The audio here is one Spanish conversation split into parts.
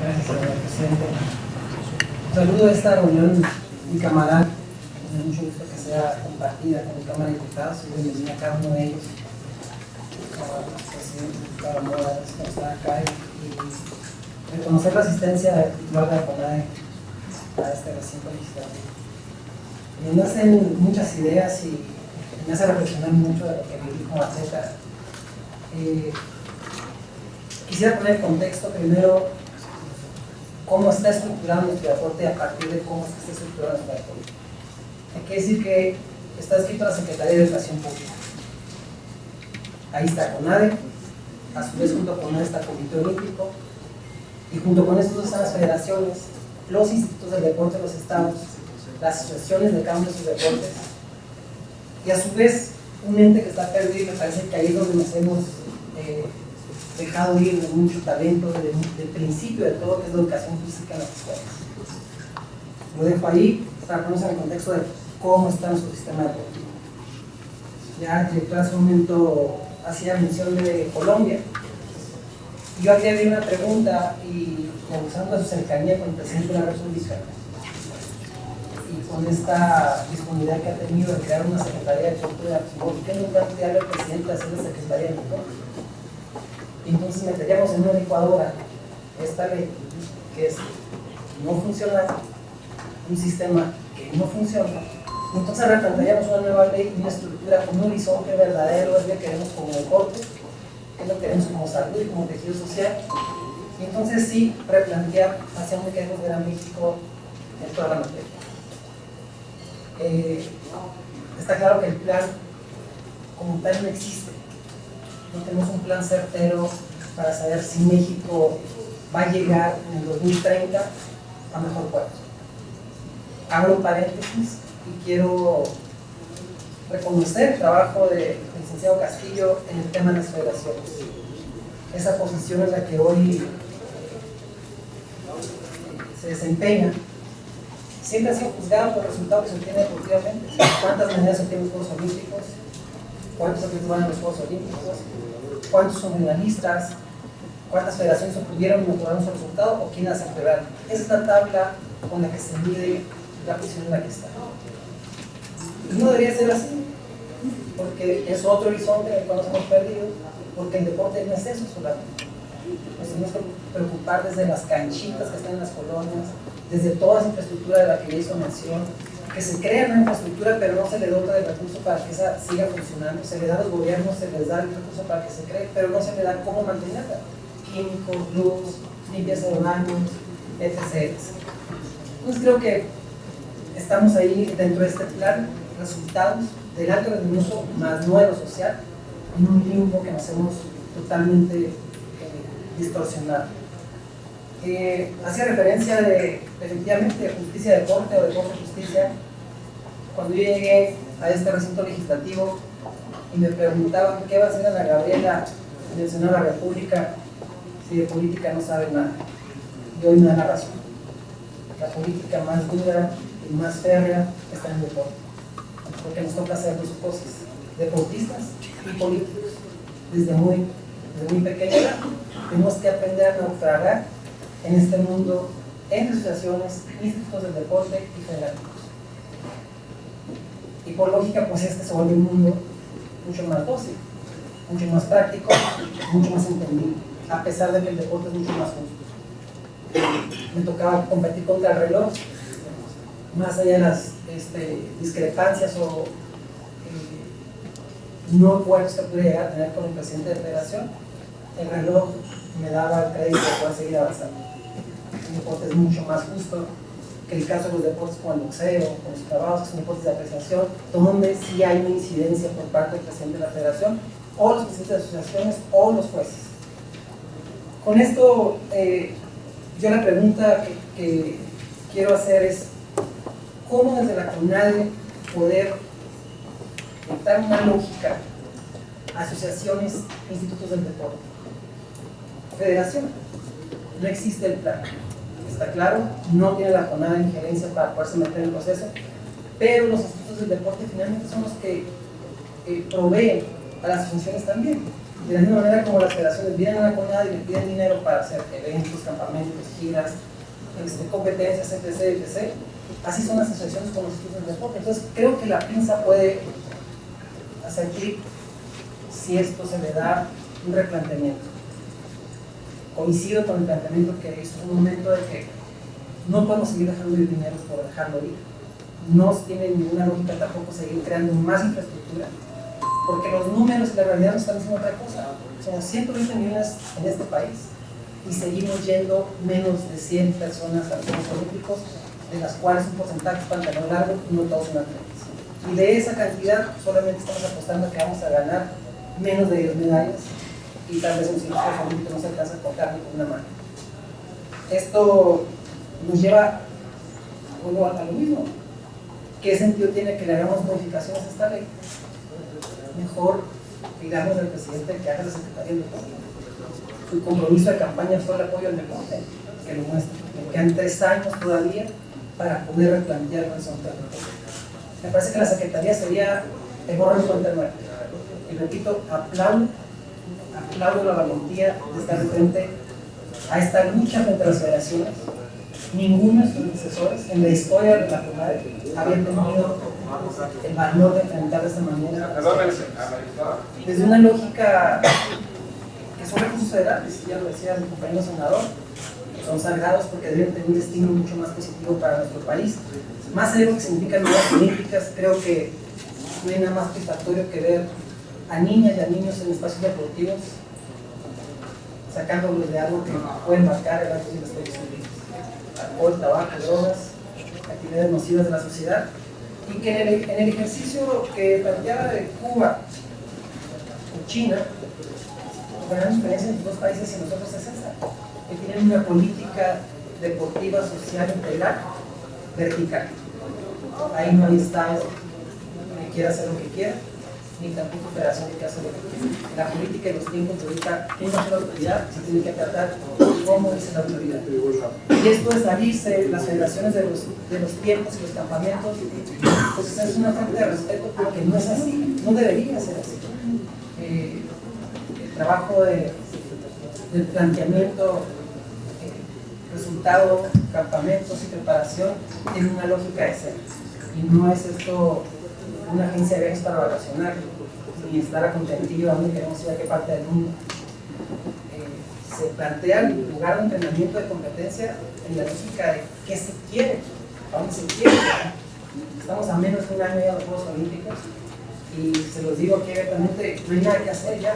Gracias, señor presidente. Saludo a esta reunión bicameral. Me da mucho gusto que sea compartida con la Cámara de Diputados y bienvenida a cada uno de ellos. Para Mora, que está acá y reconocer la asistencia del titular de la CONADE a este recinto legislativo. Me nacen muchas ideas y me hace reflexionar mucho de lo que me dijo Maceta. Quisiera poner en contexto primero cómo está estructurado nuestro deporte y a partir de cómo está estructurado nuestro deporte. Hay que decir que está escrito en la Secretaría de Educación Pública. Ahí está CONADE, a su vez junto con él está el Comité Olímpico, y junto con estos dos están las federaciones, los institutos del deporte de los estados, las asociaciones de cada uno de sus deportes, y a su vez un ente que está perdido, y me parece que ahí es donde nos hemos dejado ir de mucho talento, del principio de todo, que es la educación física en las escuelas. Lo dejo ahí para ponernos en el contexto de cómo está nuestro sistema deportivo. Ya el director hace un momento hacía mención de Colombia. Yo aquí había una pregunta y abusando de su cercanía con el presidente de la República y con esta disponibilidad que ha tenido de crear una Secretaría de Cultura, ¿por qué no plantearle al presidente hacer la Secretaría de Deporte? Y entonces meteríamos en una licuadora esta ley que es no funciona, un sistema que no funciona. Entonces replantearíamos una nueva ley, una estructura con un horizonte verdadero, es lo que queremos como deporte, es lo que queremos como salud y como tejido social. Y entonces sí, replantear hacia dónde queremos ver a México en toda la materia. Está claro que el plan como tal no existe. No tenemos un plan certero para saber si México va a llegar en el 2030 a mejor puerto. Abro un paréntesis y quiero reconocer el trabajo del licenciado Castillo en el tema de las federaciones. Esa posición en la que hoy se desempeña siempre ha sido juzgado por el resultado que se obtiene deportivamente. ¿Cuántas medallas se obtienen en los Juegos Olímpicos? ¿Cuántos atletas van a los Juegos Olímpicos? ¿Cuántos son finalistas? ¿Cuántas federaciones obtuvieron y mejoraron su resultado? ¿O quién las empeoraron? Esa es la tabla con la que se mide la posición en la que está. Y no debería ser así, porque es otro horizonte en el cual nos hemos perdido, porque el deporte no es eso solamente. Nos tenemos que preocupar desde las canchitas que están en las colonias, desde toda esa infraestructura de la que ya hizo mención, que se crea una infraestructura pero no se le dota del recurso para que esa siga funcionando, se le da a los gobiernos, se les da el recurso para que se cree, pero no se le da cómo mantenerla, químicos, luz, limpieza de baños, etc. Entonces creo que estamos ahí dentro de este plan, resultados del alto rendimiento más no de lo social, en un limbo que nos hemos totalmente distorsionado. Hacía referencia efectivamente de justicia de deporte o deporte justicia. Cuando yo llegué a este recinto legislativo y me preguntaban qué va a hacer Ana Gabriela en el Senado de la República si de política no sabe nada, y hoy me da la razón. La política más dura y más férrea está en el deporte, porque nos toca hacer dos cosas, deportistas y políticos. Desde muy pequeña edad tenemos que aprender a naufragar en este mundo entre asociaciones, institutos del deporte y federativos. Y por lógica, pues este se vuelve un mundo mucho más dócil, mucho más práctico, mucho más entendible, a pesar de que el deporte es mucho más justo. Me tocaba competir contra el reloj, más allá de las discrepancias o no acuerdos que pude llegar a tener con el presidente de federación, el reloj me daba el crédito de poder seguir avanzando. El deporte es mucho más justo que el caso de los deportes como el boxeo, con los trabajos, que son deportes de apreciación, donde sí hay una incidencia por parte del presidente de la federación, o los presidentes de asociaciones, o los jueces. Con esto, yo la pregunta que quiero hacer es, ¿cómo desde la CONADE poder dar una lógica a asociaciones, institutos del deporte? Federación, no existe el plan, está claro, no tiene la CONADE injerencia para poderse meter en el proceso, pero los institutos del deporte finalmente son los que proveen a las asociaciones también. De la misma manera como las federaciones vienen a la CONADE y le piden dinero para hacer eventos, campamentos, giras, competencias, etc. Así son las asociaciones con los equipos de deporte. Entonces creo que la pinza puede hacer clic si esto se le da un replanteamiento. Coincido con el planteamiento que hizo en un momento de que no podemos seguir dejando ir dinero por dejarlo ir. No tiene ninguna lógica tampoco seguir creando más infraestructura, porque los números y la realidad nos están diciendo otra cosa. Somos 120 millones en este país y seguimos yendo menos de 100 personas a los Juegos Olímpicos, de las cuales un porcentaje es pantalón largo y no todos son atletas. Y de esa cantidad solamente estamos apostando a que vamos a ganar menos de 10 medallas y tal vez un Juegos Olímpicos no se alcanza a contarlo con una mano. Esto nos lleva a lo mismo. ¿Qué sentido tiene que le hagamos modificaciones a esta ley? Mejor pidamos al presidente que haga la Secretaría del Deporte. Su compromiso de campaña fue el apoyo al deporte, que lo muestra. Me quedan 3 años todavía para poder replantear el horizonte del deporte. Me parece que la Secretaría sería el borrón y cuenta nueva. Y repito, aplaudo la valentía de estar de frente a esta lucha frente a las federaciones. Ninguno de sus antecesores en la historia de la CONADE había tenido el valor de enfrentar de esta manera desde una lógica que son recursos federales, ya lo decía mi compañero senador, son sagrados porque deben tener un destino mucho más positivo para nuestro país. Más allá de lo que significan nuevas políticas, creo que no hay nada más satisfactorio que ver a niñas y a niños en espacios deportivos sacándolos de algo que pueden marcar el antes y después de su vida. Alcohol, tabaco, drogas, actividades nocivas de la sociedad, y que en el ejercicio que planteaba de Cuba o China, la gran diferencia entre los dos países y nosotros es esa, que tienen una política deportiva, social, integral, vertical. Ahí no hay estado que quiera hacer lo que quiera, ni tampoco federación que hace lo que quiera. La política y los tiempos de ahorita, ¿quién va a ser la autoridad? Se tiene que tratar cómo dice la autoridad. Y esto de salirse las federaciones de los tiempos y los campamentos, pues es una falta de respeto porque no es así, no debería ser así. El trabajo del planteamiento, resultado, campamentos y preparación tiene una lógica de ser. Y no es esto una agencia de viajes para vacacionar, ni estar a contentillo a dónde queremos ir, a qué parte del mundo. Se plantea el lugar de entrenamiento de competencia en la lógica de qué se quiere, a dónde se quiere. Estamos a menos de un año ya de los Juegos Olímpicos y se los digo aquí abiertamente, no hay nada que hacer ya,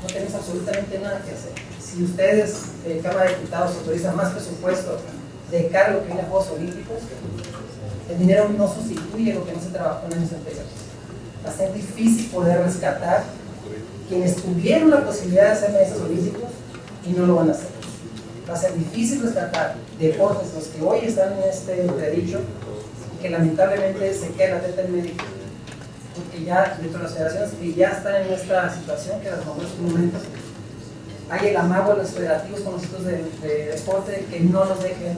no tenemos absolutamente nada que hacer. Si ustedes, Cámara de Diputados, autorizan más presupuesto de cara a lo que viene a Juegos Olímpicos, el dinero no sustituye lo que no se trabajó en años anteriores. Va a ser difícil poder rescatar quienes tuvieron la posibilidad de hacer medallas olímpicos y no lo van a hacer. Va a ser difícil rescatar deportes, los que hoy están en este entredicho, y que lamentablemente se queda el atleta en medio, porque ya dentro de las federaciones que ya están en esta situación, que las nombré en un momento, hay el amago de los federativos con los sitios de deporte que no los dejen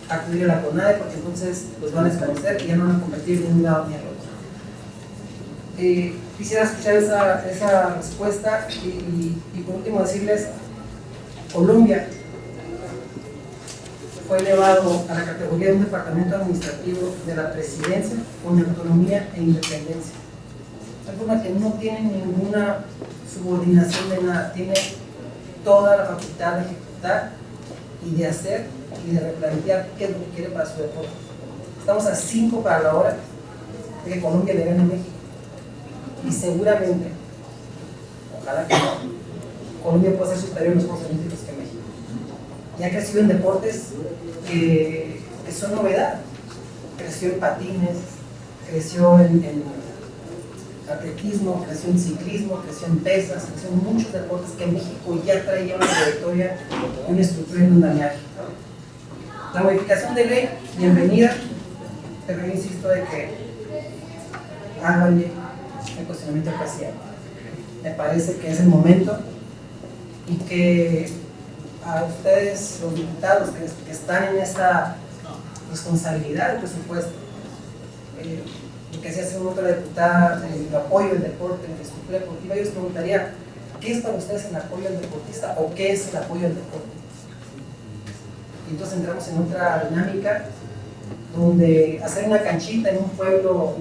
acudir a la CONADE porque entonces los van a esclarecer y ya no van a convertir en un lado ni al otro. Quisiera escuchar esa respuesta y por último decirles, Colombia fue elevado a la categoría de un departamento administrativo de la presidencia con autonomía e independencia. De forma que no tiene ninguna subordinación de nada, tiene toda la facultad de ejecutar y de hacer y de replantear qué es lo que quiere para su deporte. Estamos a 5 para la hora de que Colombia le gane a México. Y seguramente, ojalá que no, Colombia puede ser superior en los Juegos Olímpicos que México. Ya ha crecido en deportes que son novedad. Creció en patines, creció en atletismo, creció en ciclismo, creció en pesas, creció en muchos deportes que México ya traía una trayectoria, una estructura y un andamiaje. La modificación de ley, bienvenida, pero yo insisto de que háganle el cuestionamiento al presidente. Me parece que es el momento y que a ustedes, los diputados que están en esta responsabilidad del presupuesto, lo que decía hace un momento la diputada, el apoyo del deporte, la infraestructura deportiva, yo les preguntaría, ¿qué es para ustedes el apoyo al deportista o qué es el apoyo al deporte? Y entonces entramos en otra dinámica donde hacer una canchita en un pueblo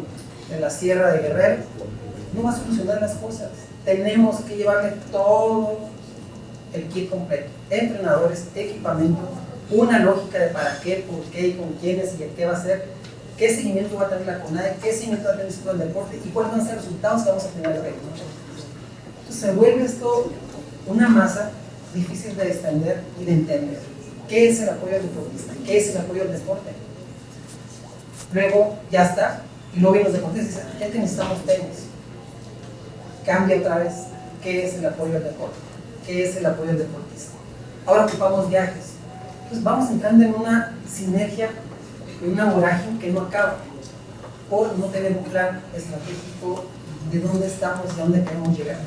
de la Sierra de Guerrero no va a solucionar las cosas. Tenemos que llevarle todo el kit completo, entrenadores, equipamiento, una lógica de para qué, por qué y con quiénes y el qué va a ser, qué seguimiento va a tener la CONADE, qué seguimiento va a tener el Instituto del Deporte y cuáles van a ser los resultados que vamos a tener de ello. Entonces se vuelve esto una masa difícil de extender y de entender. ¿Qué es el apoyo al deportista? ¿Qué es el apoyo al deporte? Luego ya está, y luego vienen los deportistas y dicen, ya que necesitamos tenis. Cambia otra vez, ¿qué es el apoyo al deporte? ¿Qué es el apoyo al deportista? Ahora ocupamos viajes. Entonces vamos entrando en una sinergia, en una vorágine que no acaba, por no tener un plan estratégico de dónde estamos y a dónde queremos llegar.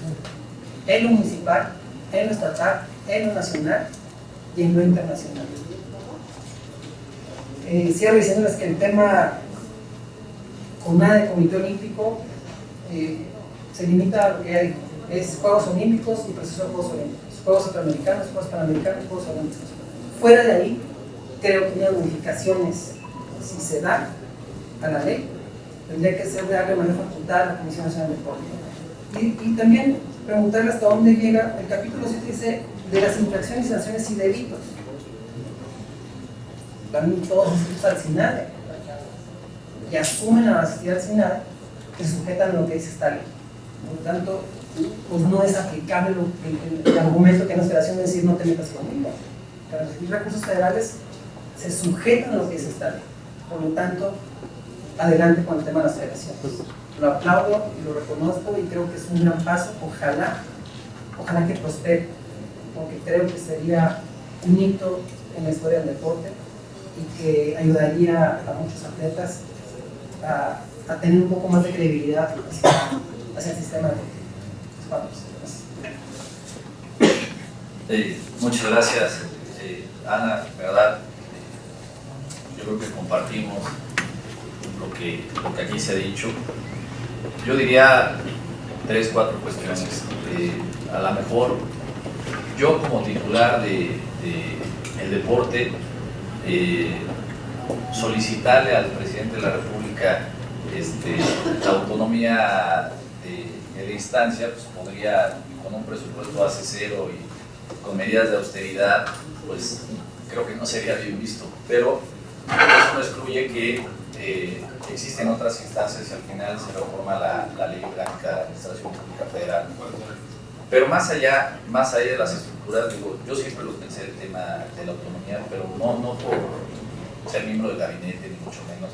En lo municipal, en lo estatal, en lo nacional y en lo internacional. Cierro diciéndoles que el tema CONADE, Comité Olímpico, se limita a lo que ya dijo, es Juegos Olímpicos y proceso de Juegos Olímpicos, Juegos Centroamericanos, Juegos Panamericanos, Juegos Olímpicos. Fuera de ahí, creo que unas modificaciones, si se da a la ley, tendría que ser de darle manera facultad a la Comisión Nacional de Deporte. Y también preguntarle hasta dónde llega, el capítulo 7 dice, de las infracciones, sanciones y delitos. Van todos inscritos al SINADE y asumen la necesidad del SINADE que sujetan a lo que dice esta ley. Por lo tanto, pues no es aplicable el argumento que hay en la federación de decir no te metas conmigo. Los recursos federales se sujetan a lo que dice esta ley. Por lo tanto, adelante con el tema de las federaciones. Lo aplaudo y lo reconozco y creo que es un gran paso. Ojalá que prospere, porque creo que sería un hito en la historia del deporte y que ayudaría a muchos atletas a tener un poco más de credibilidad hacia el sistema deportivo. Muchas gracias, Ana, verdad. Yo creo que compartimos lo que aquí se ha dicho. Yo diría 3, 4 cuestiones. A lo mejor yo como titular de el deporte, solicitarle al presidente de la República la autonomía de la instancia, pues podría, con un presupuesto base cero y con medidas de austeridad, pues creo que no sería bien visto, pero eso no excluye que existen otras instancias y al final se reforma la Ley Orgánica de la Administración Pública Federal. Pero más allá de las estructuras, digo, yo siempre lo pensé el tema de la autonomía, pero no por ser miembro del gabinete, ni mucho menos.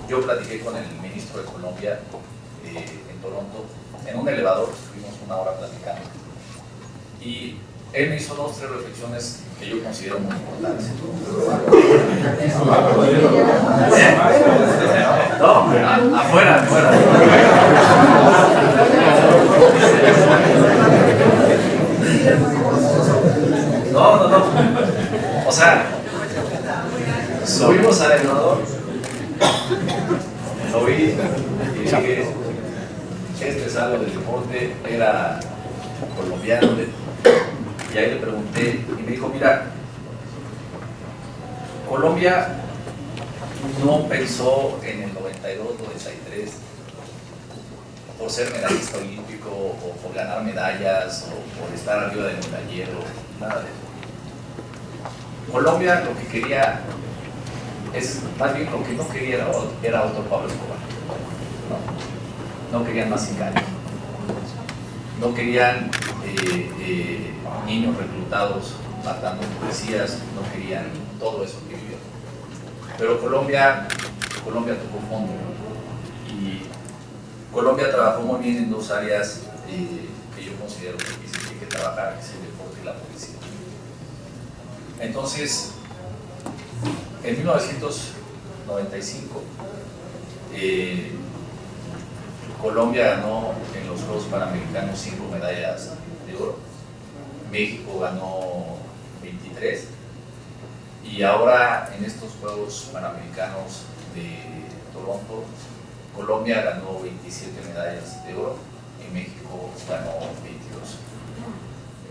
Yo platiqué con el ministro de Colombia en Toronto, en un elevador, estuvimos 1 hora platicando. Y él me hizo 2, 3 reflexiones que yo considero muy importantes. No, afuera. No. O sea, subimos al elevador, lo vi y dije, es algo del deporte, era colombiano, y ahí le pregunté y me dijo, mira, Colombia no pensó en el 92, 93 por ser medallista olímpico o por ganar medallas o por estar arriba del medallero, nada de eso. Colombia lo que quería más bien lo que no quería era otro Pablo Escobar. No querían más engaños. No querían niños reclutados matando policías, no querían todo eso que vivió. Pero Colombia tocó fondo y Colombia trabajó muy bien en 2 áreas que yo considero que hay que trabajar, que es el deporte y la policía. Entonces, en 1995, Colombia ganó en los Juegos Panamericanos 5 medallas de oro, México ganó 23 y ahora en estos Juegos Panamericanos de Toronto, Colombia ganó 27 medallas de oro y México ganó 22.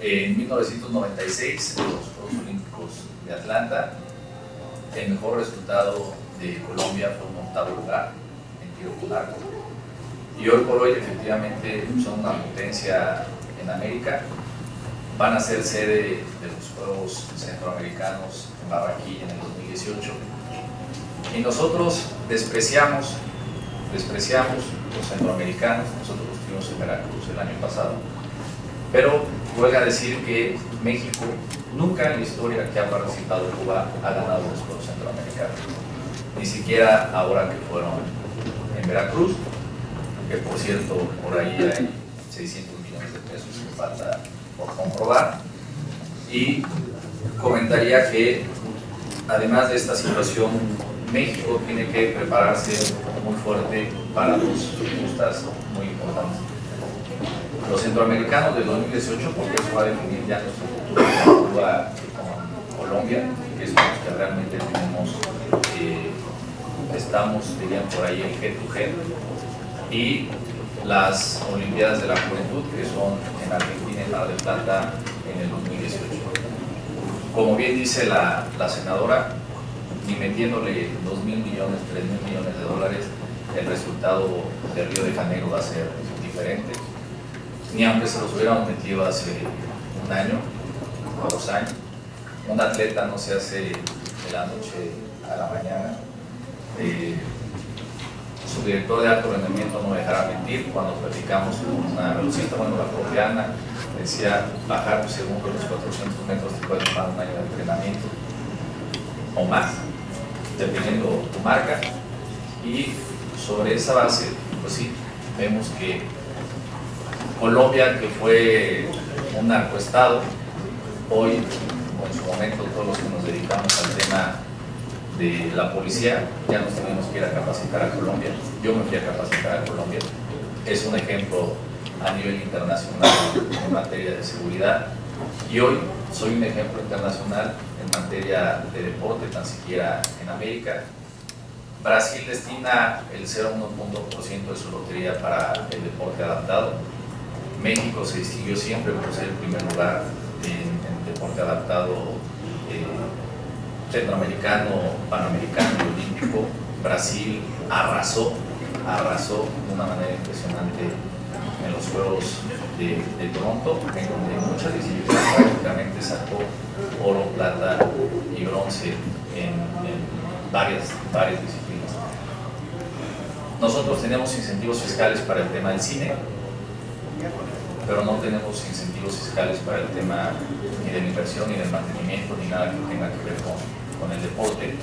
En 1996, en los Juegos Olímpicos de Atlanta, el mejor resultado de Colombia fue un 8º lugar en tiro con arco. Y hoy por hoy, efectivamente, son una potencia en América. Van a ser sede de los Juegos Centroamericanos en Barranquilla en el 2018. Y nosotros despreciamos los centroamericanos. Nosotros estuvimos en Veracruz el año pasado. Pero huelga a decir que México nunca en la historia que ha participado Cuba ha ganado los Juegos Centroamericanos. Ni siquiera ahora que fueron en Veracruz, que por cierto por ahí hay 600 millones de pesos que falta por comprobar. Y comentaría que además de esta situación, México tiene que prepararse muy fuerte para dos justas muy importantes. Los centroamericanos del 2018, porque eso va a definir ya nuestro futuro con Cuba y con Colombia, que es los que realmente tenemos, estamos, dirían por ahí, en head to head. Y las Olimpiadas de la Juventud, que son en Argentina y Mar del Plata en el 2018. Como bien dice la senadora, ni metiéndole 2.000 millones, 3.000 millones de dólares, el resultado de Río de Janeiro va a ser diferente. Ni aunque se los hubiéramos metido hace un año o 2 años. Un atleta no se hace de la noche a la mañana. Su director de alto rendimiento no me dejará mentir. Cuando platicamos con una velocista, bueno, la colombiana, decía, bajar un segundo de los 400 metros te puede tomar un año de entrenamiento o más, dependiendo tu marca. Y sobre esa base, pues sí, vemos que Colombia, que fue un narcoestado, hoy, en su momento, todos los que nos dedicamos al tema de la policía, ya nos tenemos que ir a capacitar a Colombia. Yo me fui a capacitar a Colombia. Es un ejemplo a nivel internacional en materia de seguridad. Y hoy soy un ejemplo internacional en materia de deporte, tan siquiera en América. Brasil destina el 0,1% de su lotería para el deporte adaptado. México se distinguió siempre por ser el primer lugar en deporte adaptado centroamericano, panamericano y olímpico. Brasil arrasó de una manera impresionante en los Juegos de Toronto, en donde muchas disciplinas prácticamente sacó oro, plata y bronce en varias disciplinas. Nosotros tenemos incentivos fiscales para el tema del cine, pero no tenemos incentivos fiscales para el tema ni de la inversión, ni del mantenimiento, ni nada que tenga que ver con el deporte.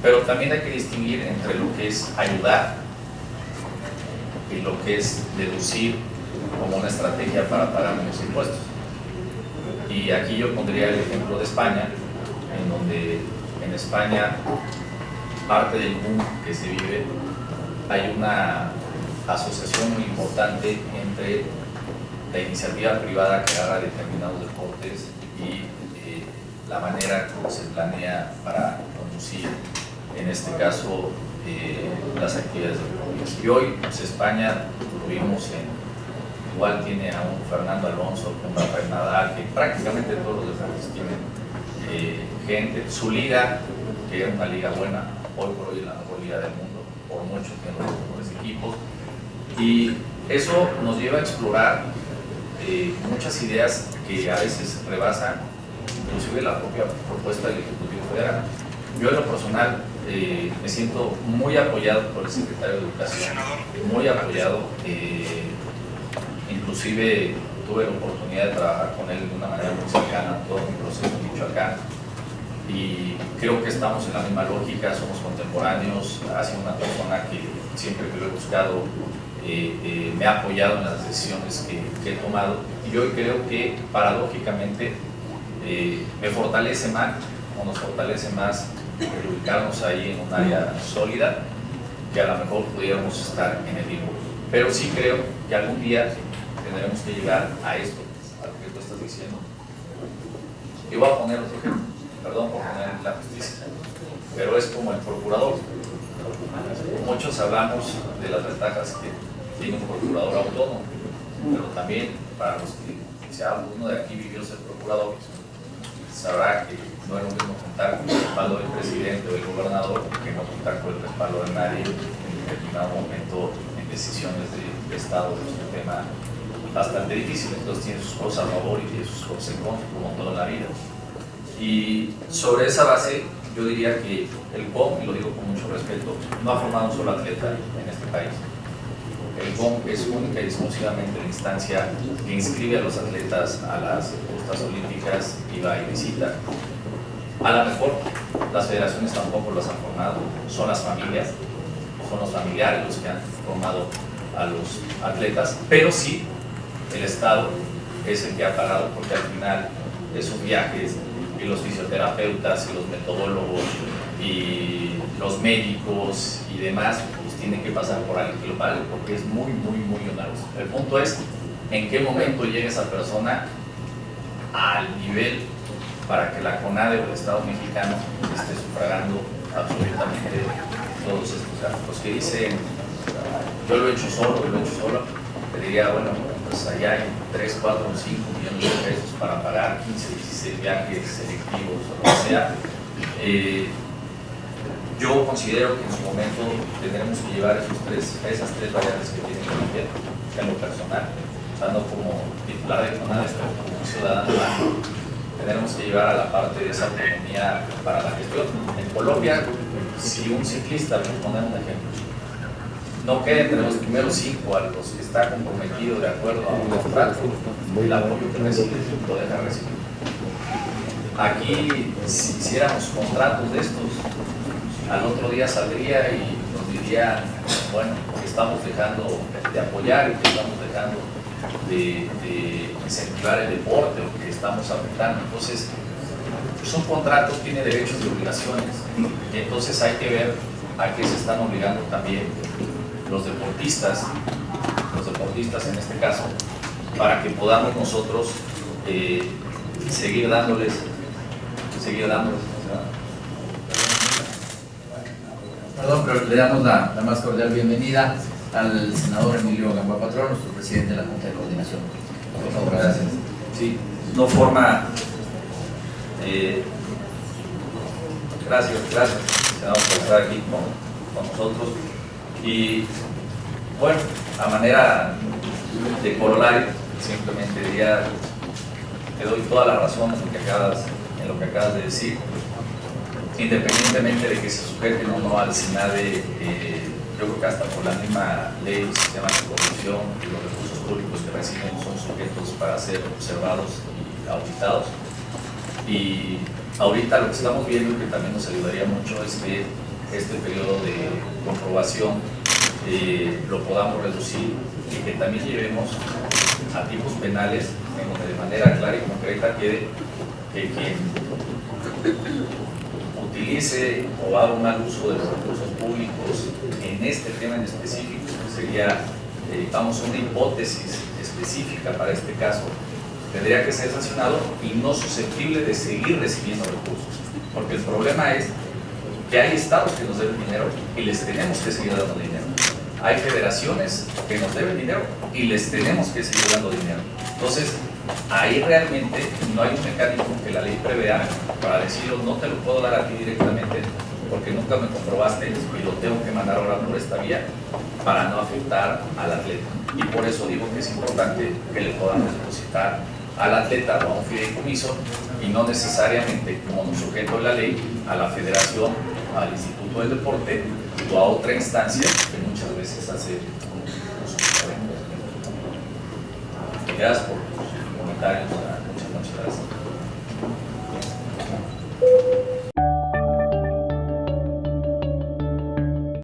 Pero también hay que distinguir entre lo que es ayudar y lo que es deducir como una estrategia para pagar menos impuestos. Y aquí yo pondría el ejemplo de España, en donde en España, parte del boom que se vive, hay una asociación muy importante entre la iniciativa privada que agarra determinados deportes y la manera como se planea para conducir, en este caso, las actividades deportivas. Y hoy, pues, España, lo vimos igual tiene a un Fernando Alonso, un Rafael Nadal, que prácticamente todos los deportes tienen gente. Su liga, que era una liga buena, hoy por hoy es la mejor liga del mundo, por mucho tiene los mejores equipos. Y eso nos lleva a explorar muchas ideas que a veces rebasan inclusive la propia propuesta del Ejecutivo Federal. Yo en lo personal me siento muy apoyado por el secretario de Educación, muy apoyado, inclusive tuve la oportunidad de trabajar con él de una manera muy cercana todo mi proceso en Michoacán, y creo que estamos en la misma lógica, somos contemporáneos. Ha sido una persona que siempre que lo he buscado me ha apoyado en las decisiones que he tomado, y hoy creo que paradójicamente me fortalece más, o nos fortalece más el ubicarnos ahí en un área sólida, que a lo mejor pudiéramos estar en el limbo. Pero sí creo que algún día tendremos que llegar a esto, a lo que tú estás diciendo. Y voy a poner otro ejemplo, perdón por poner la justicia, pero es como el procurador. Muchos hablamos de las ventajas que tiene un procurador autónomo, pero también para los que, si alguno de aquí vivió ser procurador, sabrá que no es lo mismo contar con el respaldo del presidente o del gobernador que no contar con el respaldo de nadie en determinado momento en decisiones de Estado. Es un tema bastante difícil, entonces tiene sus cosas a favor y tiene sus cosas en contra, como toda la vida. Y sobre esa base, yo diría que el COM, y lo digo con mucho respeto, no ha formado un solo atleta en este país. El COM es única y exclusivamente la instancia que inscribe a los atletas a las justas olímpicas y va y visita. A lo mejor las federaciones tampoco las han formado, son las familias, son los familiares los que han formado a los atletas, pero sí el Estado es el que ha pagado, porque al final esos viajes y los fisioterapeutas y los metodólogos y los médicos y demás pues tienen que pasar por alguien que lo pague, porque es muy oneroso. El punto es en qué momento llega esa persona al nivel para que la CONADE o el Estado mexicano esté sufragando absolutamente todos estos gastos. Que dicen, yo lo he hecho solo, te diría, bueno, pues allá hay 3, 4, 5 millones de pesos para pagar 15, 16 viajes selectivos o lo que sea. Yo considero que en su momento tendremos que llevar esas tres variables que tiene Colombia, en lo personal, no como titular de CONADE, pero como ciudadano, tendremos que llevar a la parte de esa autonomía para la gestión. En Colombia, si un ciclista, por poner un ejemplo, no queda entre los primeros 5 a los que está comprometido de acuerdo a un contrato, el apoyo que recibe lo deja recibir. Aquí, si hiciéramos contratos de estos, al otro día saldría y nos diría, bueno, que estamos dejando de apoyar y que estamos dejando de incentivar el deporte o que estamos afectando. Entonces, pues un contrato tiene derechos y obligaciones, y entonces hay que ver a qué se están obligando también los deportistas en este caso, para que podamos nosotros seguir dándoles. Perdón, pero le damos la más cordial bienvenida al senador Emilio Gamboa Patrón, nuestro presidente de la Junta de Coordinación. Por favor, gracias. Sí, no forma. Gracias, senador, por estar aquí con nosotros. Y bueno, a manera de corolario, simplemente diría, te doy toda la razón en lo que acabas de decir. Independientemente de que se sujeten o no al SINADE, yo creo que hasta por la misma ley, sistema de corrupción y los recursos públicos que reciben son sujetos para ser observados y auditados. Y ahorita lo que estamos viendo y que también nos ayudaría mucho es que este periodo de comprobación lo podamos reducir y que también llevemos a tipos penales en donde de manera clara y concreta quede que quien utilice o haga un mal uso de los recursos públicos en este tema en específico, que sería, vamos, una hipótesis específica para este caso, tendría que ser sancionado y no susceptible de seguir recibiendo recursos, porque el problema es que hay estados que nos deben dinero y les tenemos que seguir dando dinero. Hay federaciones que nos deben dinero y les tenemos que seguir dando dinero. Entonces, ahí realmente no hay un mecanismo que la ley prevea para decirlo, no te lo puedo dar a ti directamente porque nunca me comprobaste y lo tengo que mandar ahora por esta vía para no afectar al atleta. Y por eso digo que es importante que le podamos depositar al atleta o a un fideicomiso y no necesariamente como sujeto de la ley a la federación, al Instituto del Deporte o a otra instancia que muchas veces hace uso. Gracias por sus comentarios.